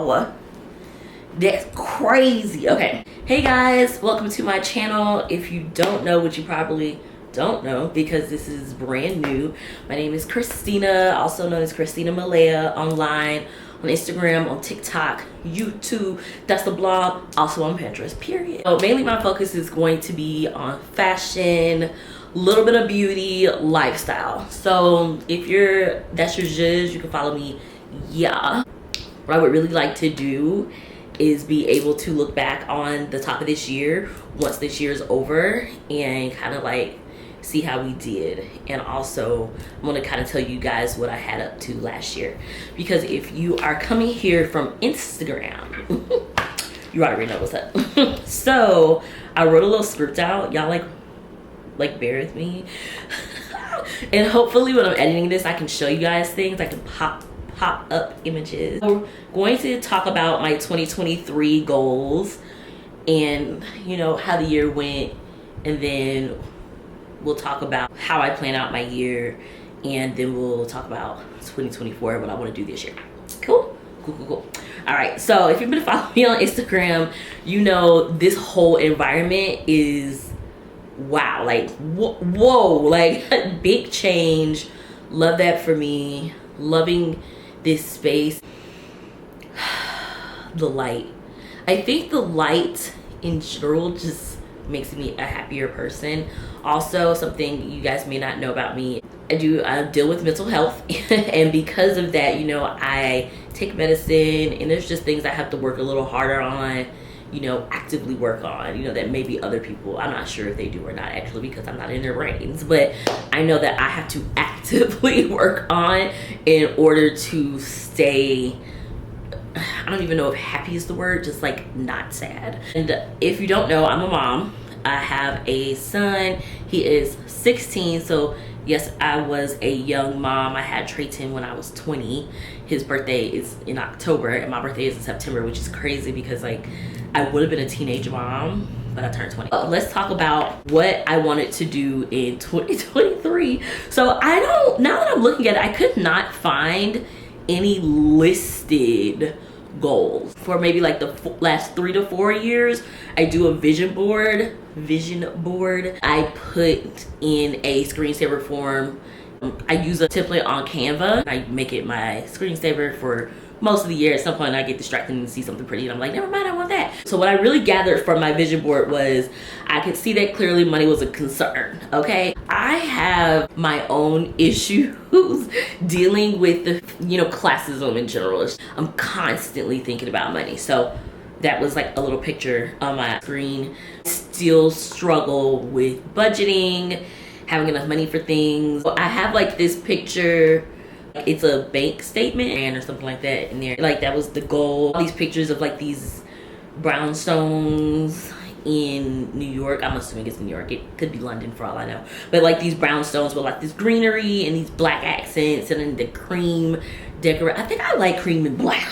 Wow, that's crazy. Okay, hey guys, welcome to my channel. If you don't know, which you probably don't know because this is brand new, my name is Christina, also known as Christenameleablog, online on Instagram, on TikTok, YouTube, that's the blog, also on Pinterest, period. So mainly my focus is going to be on fashion, a little bit of beauty, lifestyle. So if that's your zhuzh, you can follow me. Yeah, what I would really like to do is be able to look back on the top of this year once this year is over and kind of like see how we did. And also I'm going to kind of tell you guys what I had up to last year, because if you are coming here from Instagram you already know what's up. So I wrote a little script out. Y'all like bear with me. And hopefully when I'm editing this I can show you guys things. I can pop up images. We're going to talk about my 2023 goals and you know how the year went, and then we'll talk about how I plan out my year, and then we'll talk about 2024, what I want to do this year. Cool. All right, so if you've been following me on Instagram, you know this whole environment is wow, like whoa, like big change. Love that for me. Loving this space. The light, I think the light in general just makes me a happier person. Also, something you guys may not know about me, I deal with mental health and because of that, you know, I take medicine, and there's just things I have to work a little harder on, you know, actively work on, you know, that maybe other people, I'm not sure if they do or not actually because I'm not in their brains, but I know that I have to actively work on in order to stay, I don't even know if happy is the word, just like not sad. And if you don't know, I'm a mom. I have a son. He is 16, so yes, I was a young mom. I had Trayton when I was 20. His birthday is in October and my birthday is in September, which is crazy because like I would have been a teenage mom, but I turned 20. Let's talk about what I wanted to do in 2023. So now that I'm looking at it, I could not find any listed goals for maybe like the last 3 to 4 years. I do a vision board. I put in a screensaver form. I use a template on Canva. I make it my screensaver for most of the year. At some point I get distracted and see something pretty and I'm like, never mind, I want that. So what I really gathered from my vision board was I could see that clearly money was a concern. Okay, I have my own issues dealing with the, you know, classism in general. I'm constantly thinking about money. So that was like a little picture on my screen. Still struggle with budgeting, having enough money for things. I have like this picture, it's a bank statement or something like that in there. Like that was the goal. All these pictures of like these brownstones in New York. I'm assuming it's New York. It could be London for all I know. But like these brownstones with like this greenery and these black accents and then the cream decorate. I think I like cream and black.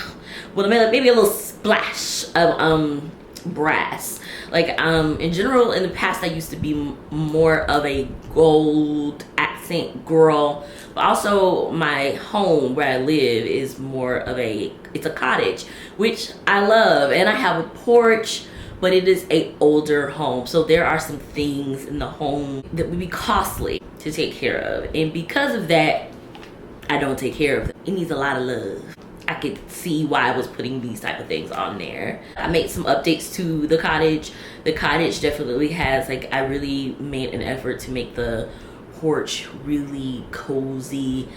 Well, maybe a little splash of brass. Like in general, in the past I used to be more of a gold accent girl, but also my home where I live is more of it's a cottage, which I love, and I have a porch, but it is a older home, so there are some things in the home that would be costly to take care of, and because of that I don't take care of it. It needs a lot of love. I could see why I was putting these type of things on there. I made some updates to the cottage. The cottage definitely has, like, I really made an effort to make the porch really cozy.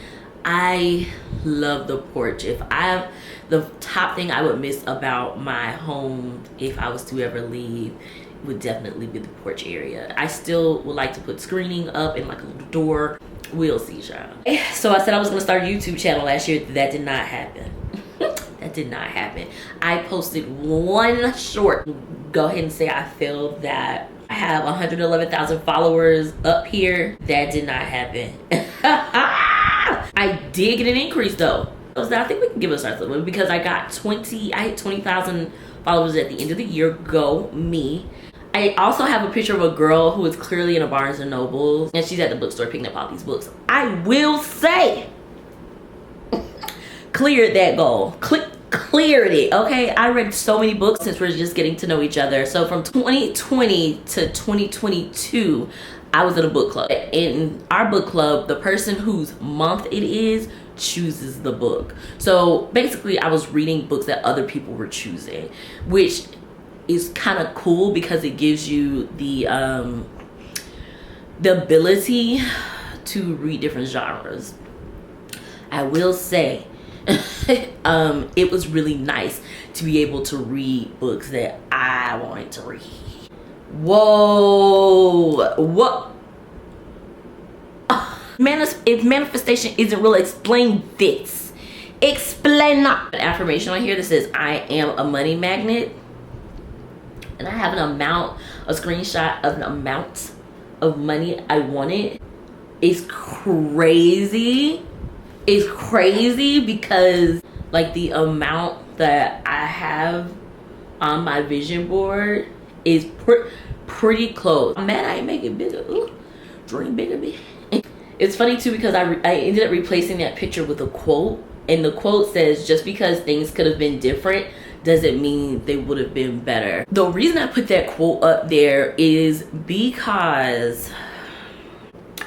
I love the porch. The top thing I would miss about my home if I was to ever leave would definitely be the porch area. I still would like to put screening up and like a little door. We'll see, child. So I said I was gonna start a YouTube channel last year. That did not happen. That did not happen. I posted one short. Go ahead and say I failed that. I have 111,000 followers up here. That did not happen. I did get an increase though. I think we can give us our little because I hit 20,000 followers at the end of the year. Go me. I also have a picture of a girl who is clearly in a Barnes and Noble, and she's at the bookstore picking up all these books. I will say, cleared that goal. cleared it, okay? I read so many books since we're just getting to know each other. So from 2020 to 2022, I was in a book club. In our book club, the person whose month it is chooses the book. So basically, I was reading books that other people were choosing, which is kind of cool because it gives you the ability to read different genres. I will say, it was really nice to be able to read books that I wanted to read. Whoa, what? If manifestation isn't real, explain this. Explain that. An affirmation on here that says, I am a money magnet. And I have an amount, a screenshot of an amount of money I wanted. It's crazy. It's crazy because like the amount that I have on my vision board is pretty close. I'm mad I ain't make it bigger. Ooh, dream bigger, bitch. It's funny too because I ended up replacing that picture with a quote, and the quote says, just because things could have been different doesn't mean they would have been better. The reason I put that quote up there is because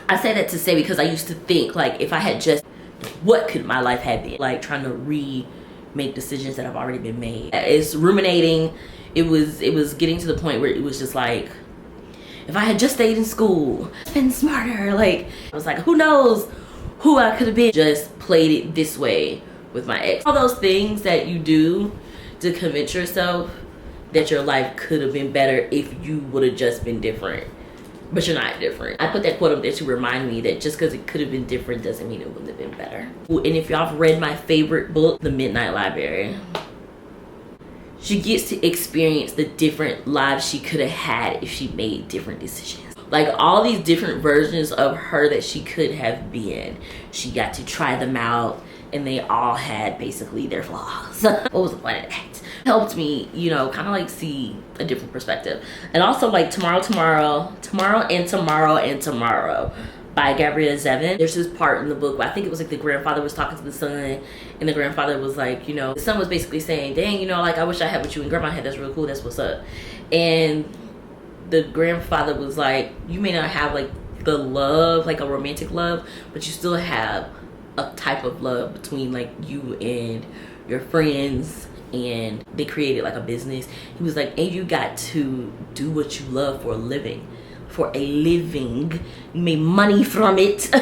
I say that to say, because I used to think like if I had just, what could my life have been? Like trying to remake decisions that have already been made. It's ruminating. It was getting to the point where it was just like, if I had just stayed in school, been smarter, like I was like, who knows who I could have been. Just played it this way with my ex. All those things that you do to convince yourself that your life could have been better if you would have just been different. But you're not different. I put that quote up there to remind me that just because it could have been different doesn't mean it wouldn't have been better. And if y'all have read my favorite book, The Midnight Library, she gets to experience the different lives she could have had if she made different decisions. Like all these different versions of her that she could have been, she got to try them out, and they all had basically their flaws. What was the point of that? Helped me, you know, kind of like see a different perspective. And also like Tomorrow by Gabrielle Zevin. There's this part in the book where I think it was like the grandfather was talking to the son, and the grandfather was like, you know, the son was basically saying, dang, you know, like I wish I had what you and grandma had. That's real cool. That's what's up. And the grandfather was like, you may not have like the love, like a romantic love, but you still have a type of love between like you and your friends, and they created like a business. He was like, and you got to do what you love for a living. You made money from it.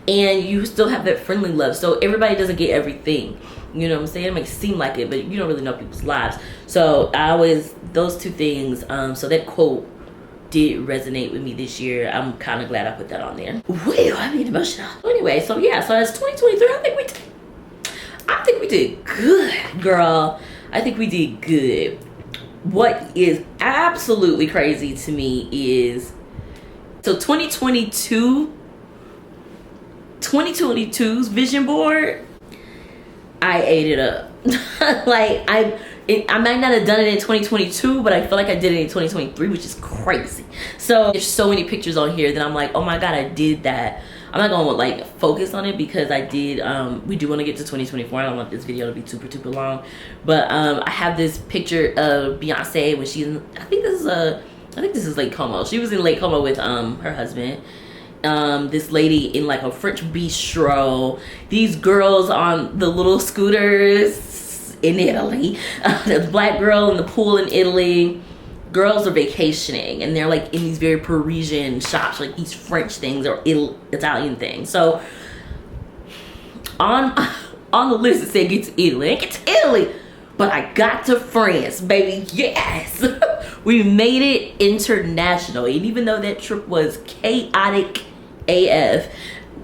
And you still have that friendly love. So everybody doesn't get everything, you know what I'm saying? It might seem like it, but you don't really know people's lives. So I always, those two things, so that quote did resonate with me this year. I'm kind of glad I put that on there. Well, I'm getting emotional. Anyway, so yeah, so it's 2023. I think we did good, girl. I think we did good. What is absolutely crazy to me is, so 2022's vision board, I ate it up. Like I might not have done it in 2022, but I feel like I did it in 2023, which is crazy. So there's so many pictures on here that I'm like, oh my God, I did that. I'm not gonna like focus on it because I did, we do want to get to 2024. I don't want this video to be super long, but I have this picture of Beyonce when she's, I think this is Lake Como. She was in Lake Como with her husband. This lady in like a French bistro, these girls on the little scooters in Italy, the black girl in the pool in Italy. Girls are vacationing and they're like in these very Parisian shops, like these French things or Italian things. So on the list it said get to Italy. I didn't get to Italy, but I got to France, baby. Yes. We made it international. And even though that trip was chaotic AF,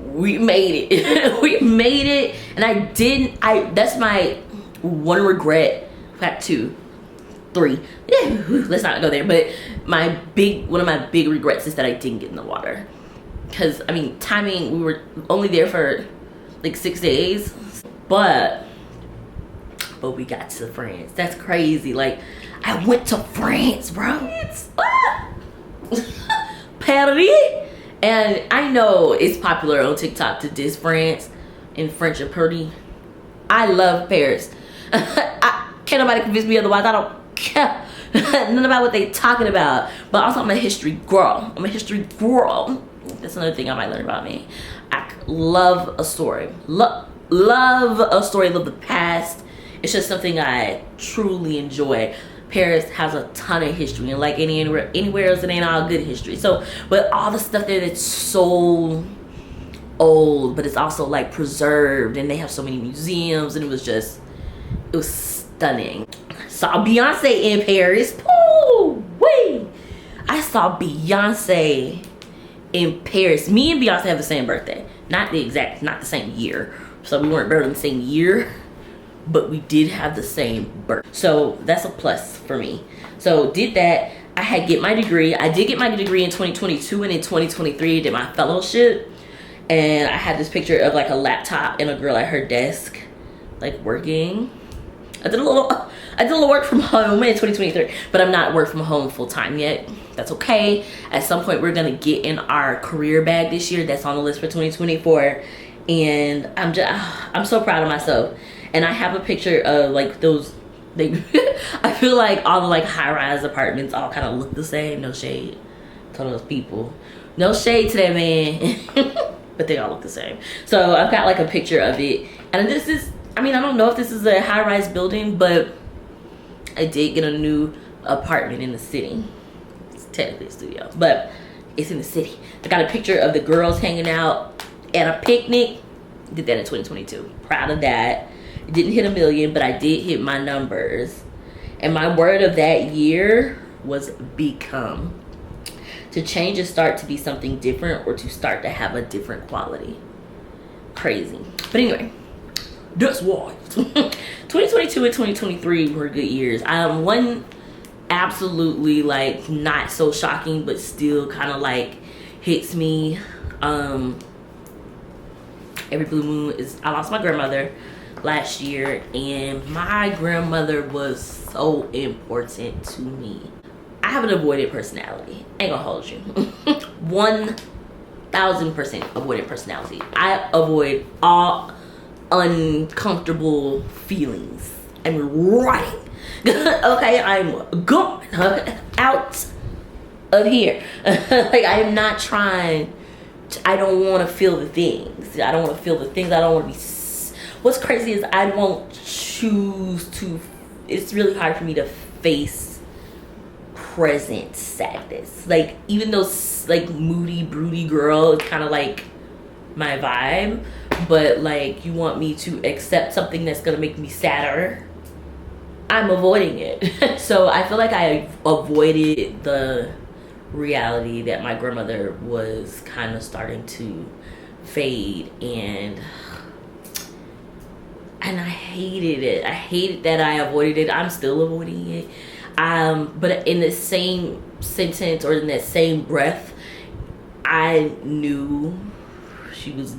we made it. We made it. And that's my one regret. In fact, 2, 3. Yeah, let's not go there. But one of my big regrets is that I didn't get in the water. Because, I mean, timing, we were only there for like 6 days. But we got to France. That's crazy. Like, I went to France, bro. Paris. And I know it's popular on TikTok to diss France, and French are pretty. I love Paris. Can't nobody convince me otherwise. I don't care nothing about what they talking about. But also, I'm a history girl. That's another thing I might learn about me. I love a story. Love a story. Love the past. It's just something I truly enjoy. Paris has a ton of history, and like anywhere else, it ain't all good history. So, but all the stuff there that's so old, but it's also like preserved, and they have so many museums, and it was stunning. Saw Beyonce in Paris. Ooh, wee! I saw Beyonce in Paris. Me and Beyonce have the same birthday. Not the same year. So we weren't born in the same year, but we did have the same birth. So that's a plus for me. So did that. I did get my degree in 2022, and in 2023 I did my fellowship. And I had this picture of like a laptop and a girl at her desk, like working. I did a little work from home in 2023, but I'm not work from home full time yet. That's okay. At some point we're gonna get in our career bag this year. That's on the list for 2024. And I'm so proud of myself. And I have a picture of like those, I feel like all the like high-rise apartments all kind of look the same. No shade to those people. No shade to that man. But they all look the same. So I've got like a picture of it. And this is, I mean, I don't know if this is a high-rise building, but I did get a new apartment in the city. It's technically a studio, but it's in the city. I got a picture of the girls hanging out at a picnic. Did that in 2022. Proud of that. It didn't hit 1 million, but I did hit my numbers. And my word of that year was become. To change and start to be something different, or to start to have a different quality. Crazy. But anyway, that's why. 2022 and 2023 were good years. One absolutely like not so shocking, but still kind of like hits me. Every blue moon is, I lost my grandmother last year, and my grandmother was so important to me. I have an avoidant personality. Ain't gonna hold you. 1000% avoidant personality. I avoid all uncomfortable feelings. I'm running. Okay, I'm going out of here. Like, I am not trying. I don't want to feel the things. I don't want to feel the things. I don't want to be. What's crazy is I won't choose to. It's really hard for me to face present sadness. Like, even though like moody, broody girl is kind of like my vibe, but like you want me to accept something that's gonna make me sadder, I'm avoiding it. So I feel like I avoided the reality that my grandmother was kind of starting to fade, and I hated it. I hated that I avoided it. I'm still avoiding it. But in the same sentence, or in that same breath, I knew she was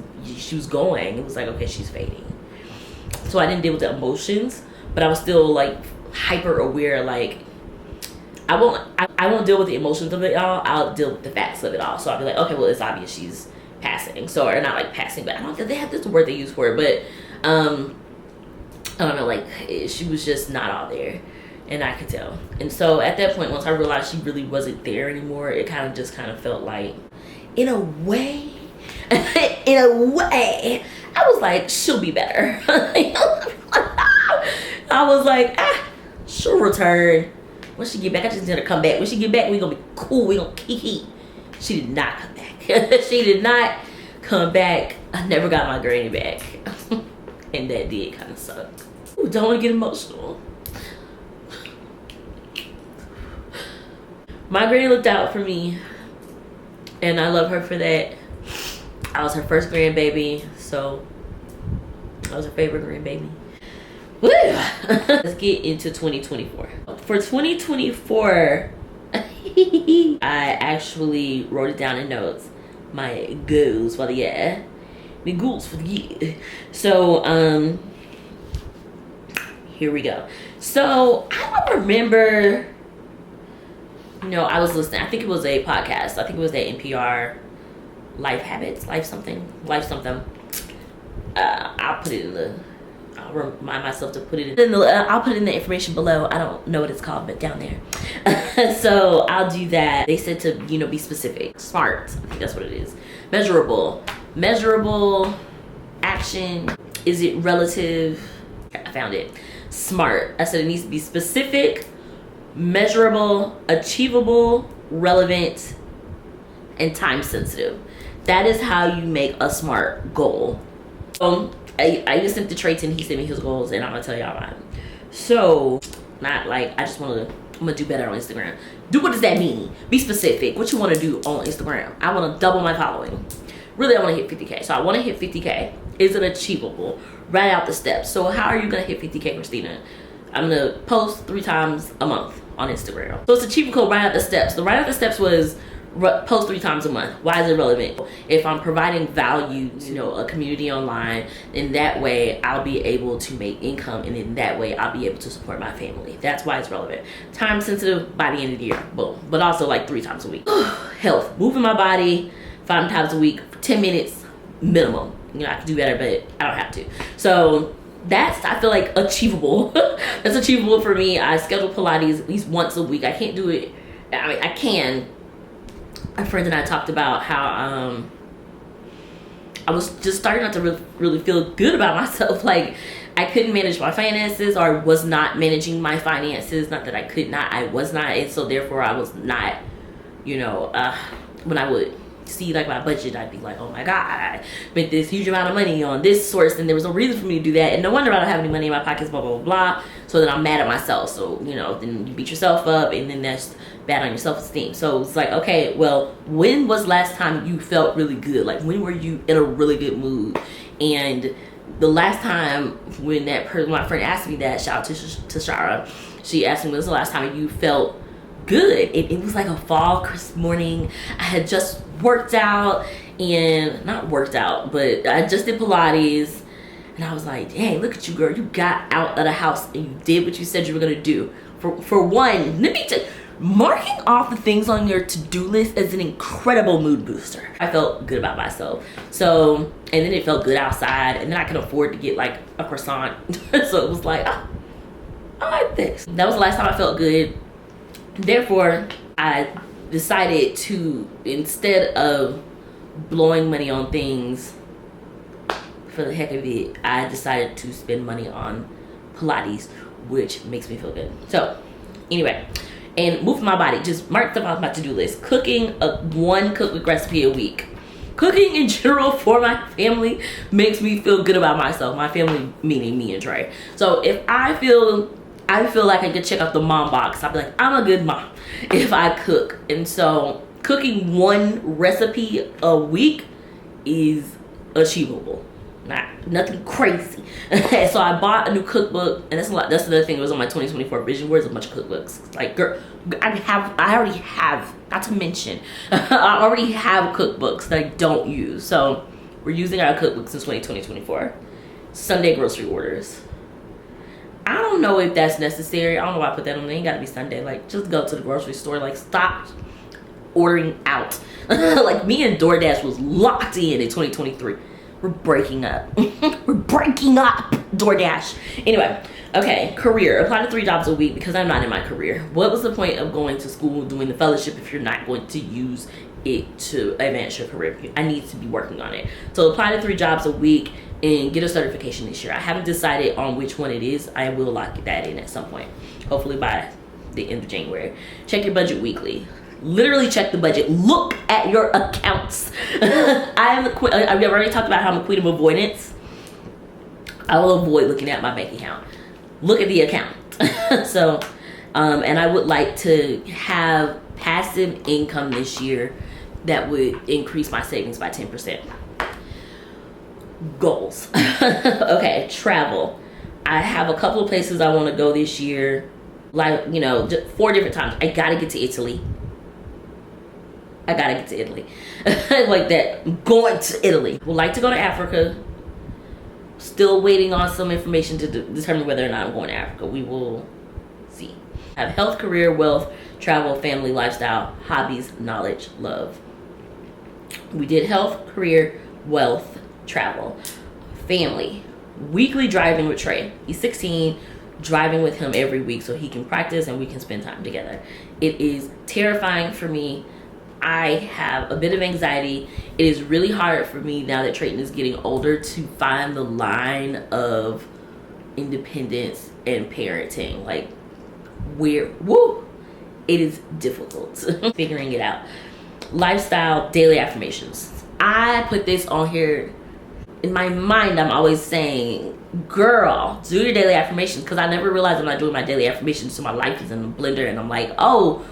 going. It was like, okay, she's fading. So I didn't deal with the emotions, but I was still like hyper aware. Like, I won't deal with the emotions of it all. I'll deal with the facts of it all. So I'll be like, okay, well, it's obvious she's passing. So, or not like passing, but I don't think they have this word they use for it, but I don't know, like she was just not all there, and I could tell. And so at that point, once I realized she really wasn't there anymore, it kind of felt like, in a way, I was like, she'll be better. I was like, she'll return. When she get back, I just need her to come back. When she get back, we gonna be cool. We gonna kiki. She did not come back. She did not come back. I never got my granny back. And that did kind of suck. Ooh, don't want to get emotional. My granny looked out for me, and I love her for that. I was her first grandbaby, so I was her favorite grandbaby. Woo! Let's get into 2024. For 2024, I actually wrote it down in notes. My goals for the year. The goals for the year. So, here we go. So, I don't remember, I was listening. I think it was a podcast. I think it was that NPR Life Habits, Life something. I'll I'll remind myself to put it in I'll put it in the information below. I don't know what it's called, but down there. So I'll do that. They said to, you know, be specific. SMART, I think that's what it is. Measurable. Measurable. Action. Is it relative? I found it. SMART. I said it needs to be specific, measurable, achievable, relevant, and time sensitive. That is how you make a SMART goal. I just sent the traits and he sent me his goals, and I'm gonna tell y'all mine. So, not like I just I'm gonna do better on Instagram. What does that mean? Be specific. What you wanna do on Instagram? I wanna double my following. Really, I wanna hit 50K. So I wanna hit 50K. Is it achievable? Write out the steps. So how are you gonna hit 50K, Christina? I'm gonna post 3 times a month on Instagram. So it's achievable. Write out the steps. The write out the steps was post 3 times a month. Why is it relevant? If I'm providing value to, you know, a community online, in that way I'll be able to make income, and in that way I'll be able to support my family. That's why it's relevant. Time sensitive, by the end of the year, boom. But also like 3 times a week. Health, moving my body 5 times a week for 10 minutes minimum. You know, I can do better, but I don't have to. So that's, I feel like, achievable. That's achievable for me. I schedule Pilates at least once a week. I can't do it. I mean, I can. A friend and I talked about how I was just starting not to really feel good about myself. Like, I couldn't manage my finances, or was not managing my finances. Not that I could not, I was not. And so therefore I was not, you know, when I would see like my budget, I'd be like, oh my god, I spent this huge amount of money on this source, and there was no reason for me to do that, and no wonder I don't have any money in my pockets, blah blah blah blah. So then I'm mad at myself. So, you know, then you beat yourself up, and then that's bad on your self-esteem. So it's like, okay, well, when was last time you felt really good? Like, when were you in a really good mood? And the last time when that person, my friend, asked me that, shout out to Shara, she asked me, when was the last time you felt good? It was like a fall crisp morning. I had just worked out, and not worked out, but I just did Pilates, and I was like, dang, look at you, girl. You got out of the house and you did what you said you were gonna do. For one, let me tell you, marking off the things on your to-do list is an incredible mood booster. I felt good about myself. So, and then it felt good outside, and then I could afford to get like a croissant. So it was like, oh, I like this. That was the last time I felt good. Therefore, I decided to, instead of blowing money on things for the heck of it, I decided to spend money on Pilates, which makes me feel good. So anyway, and moving my body, just mark stuff off my to-do list. Cooking one cookbook recipe a week. Cooking in general for my family makes me feel good about myself. My family meaning me and Trey. So if I feel like I could check off the mom box, I'll be like, I'm a good mom if I cook. And so cooking one recipe a week is achievable. Nothing crazy. So I bought a new cookbook, and that's another thing that was on my 2024 vision board, is a bunch of cookbooks. Like, girl, I already have, not to mention, I already have cookbooks that I don't use. So we're using our cookbooks since 2024. Sunday grocery orders. I don't know if that's necessary. I don't know why I put that on there. It ain't gotta be Sunday. Like, just go to the grocery store. Like, stop ordering out. Like, me and DoorDash was locked in 2023. We're breaking up. We're breaking up, DoorDash. Anyway, okay, career. Apply to 3 jobs a week because I'm not in my career. What was the point of going to school, doing the fellowship, if you're not going to use it to advance your career? I need to be working on it. So apply to 3 jobs a week and get a certification this year. I haven't decided on which one it is. I will lock that in at some point, hopefully by the end of January. Check your budget weekly. Literally check the budget. Look at your accounts. I've already talked about how I'm a queen of avoidance. I will avoid looking at my bank account. Look at the account. So, and I would like to have passive income this year that would increase my savings by 10%. Goals. Okay, travel. I have a couple of places I want to go this year. Like, you know, 4 different times. I gotta get to Italy. I gotta get to Italy. Like that. I'm going to Italy. Would like to go to Africa. Still waiting on some information to determine whether or not I'm going to Africa. We will see. I have health, career, wealth, travel, family, lifestyle, hobbies, knowledge, love. We did health, career, wealth, travel, family, weekly driving with Trey. He's 16, driving with him every week so he can practice and we can spend time together. It is terrifying for me. I have a bit of anxiety. It is really hard for me now that Trayton is getting older to find the line of independence and parenting. Like, it is difficult figuring it out. Lifestyle, daily affirmations. I put this on here. In my mind, I'm always saying, girl, do your daily affirmations, because I never realized I'm not doing my daily affirmations, so my life is in the blender, and I'm like, oh,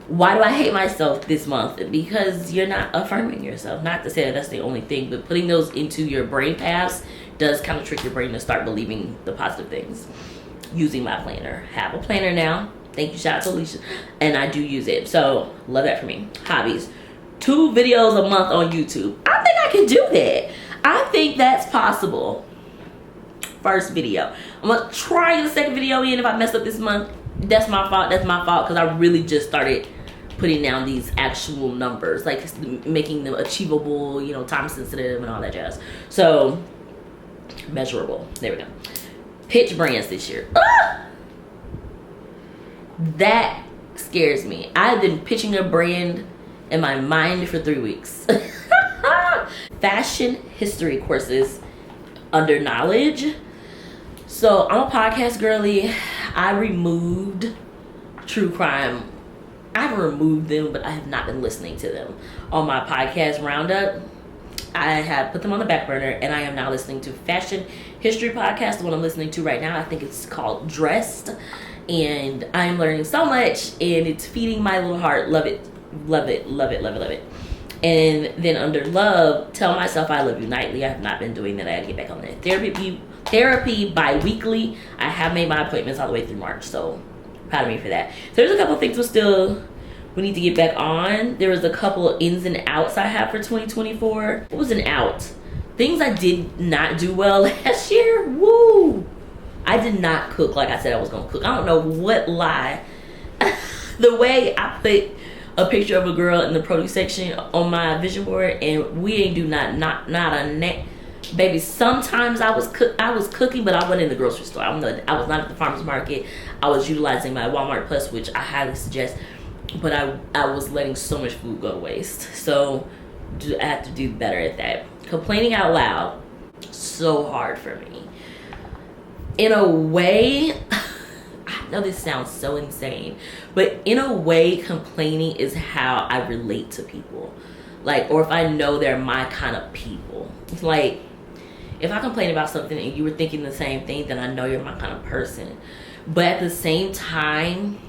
why do I hate myself this month? Because you're not affirming yourself. Not to say that that's the only thing, but putting those into your brain paths does kind of trick your brain to start believing the positive things. Using my planner. Have a planner now. Thank you, shout out to Alicia. And I do use it, so love that for me. Hobbies. 2 videos a month on YouTube. I think I can do that. I think that's possible. First video. I'm gonna try the second video in. If I mess up this month, that's my fault. That's my fault, because I really just started putting down these actual numbers, like making them achievable, you know, time sensitive and all that jazz. So measurable. There we go. Pitch brands this year. That scares me. I've been pitching a brand in my mind for 3 weeks. Fashion history courses under knowledge. So I'm a podcast girly. I removed true crime. I haven't removed them, but I have not been listening to them on my podcast roundup. I have put them on the back burner, and I am now listening to fashion history podcast. The one I'm listening to right now, I think it's called Dressed, and I'm learning so much, and it's feeding my little heart. Love it, love it, love it, love it, love it. And then under love, tell myself I love you nightly. I have not been doing that. I gotta get back on that. Therapy bi-weekly. I have made my appointments all the way through March, so proud of me for that. So there's a couple things we need to get back on. There was a couple of ins and outs I have for 2024. What was an out? Things I did not do well last year. Woo! I did not cook like I said I was gonna cook. I don't know what lie. The way I put a picture of a girl in the produce section on my vision board, and we ain't do not a net. Baby, sometimes I was cooking, but I wasn't in the grocery store. I was not at the farmer's market. I was utilizing my Walmart Plus, which I highly suggest. But I was letting so much food go to waste. So I have to do better at that. Complaining out loud, so hard for me. In a way, I know this sounds so insane, but in a way, complaining is how I relate to people. Like, or if I know they're my kind of people. Like, if I complain about something and you were thinking the same thing, then I know you're my kind of person. But at the same time,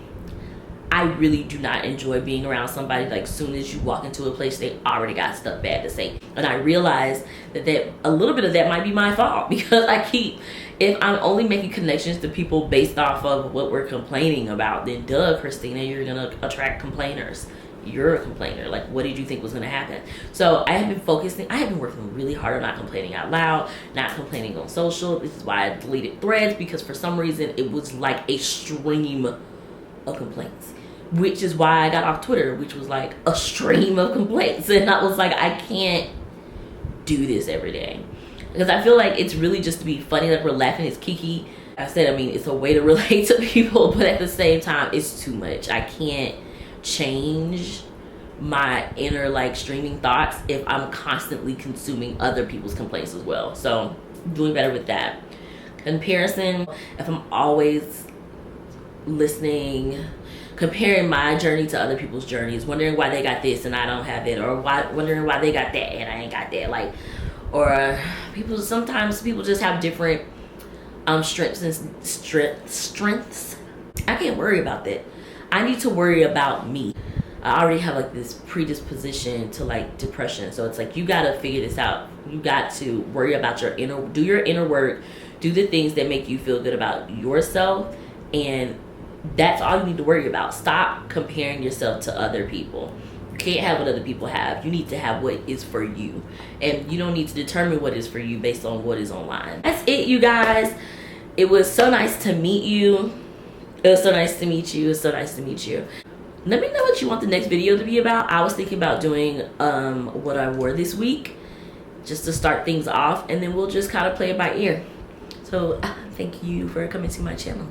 I really do not enjoy being around somebody like soon as you walk into a place, they already got stuff bad to say. And I realize that a little bit of that might be my fault, because if I'm only making connections to people based off of what we're complaining about, then duh, Christina, you're gonna attract complainers. You're a complainer. Like, what did you think was gonna happen? So I have been working really hard on not complaining out loud, not complaining on social. This is why I deleted Threads, because for some reason it was like a stream of complaints, which is why I got off Twitter, which was like a stream of complaints. And I was like, I can't do this every day, because I feel like it's really just to be funny, like we're laughing, it's kiki. I said, I mean, it's a way to relate to people, but at the same time, it's too much. I can't change my inner like streaming thoughts if I'm constantly consuming other people's complaints as well. So doing better with that. Comparison, if I'm always comparing my journey to other people's journeys, wondering why they got this and I don't have it, or wondering why they got that and I ain't got that, like, or sometimes people just have different strengths. I can't worry about that. I need to worry about me. I already have like this predisposition to like depression, so it's like you gotta figure this out. You got to worry about do your inner work, do the things that make you feel good about yourself, and that's all you need to worry about. Stop comparing yourself to other people. You can't have what other people have. You need to have what is for you, and you don't need to determine what is for you based on what is online. That's it, you guys. It was so nice to meet you. It was so nice to meet you. It was so nice to meet you. Let me know what you want the next video to be about. I was thinking about doing what I wore this week, just to start things off, and then we'll just kind of play it by ear. So thank you for coming to my channel.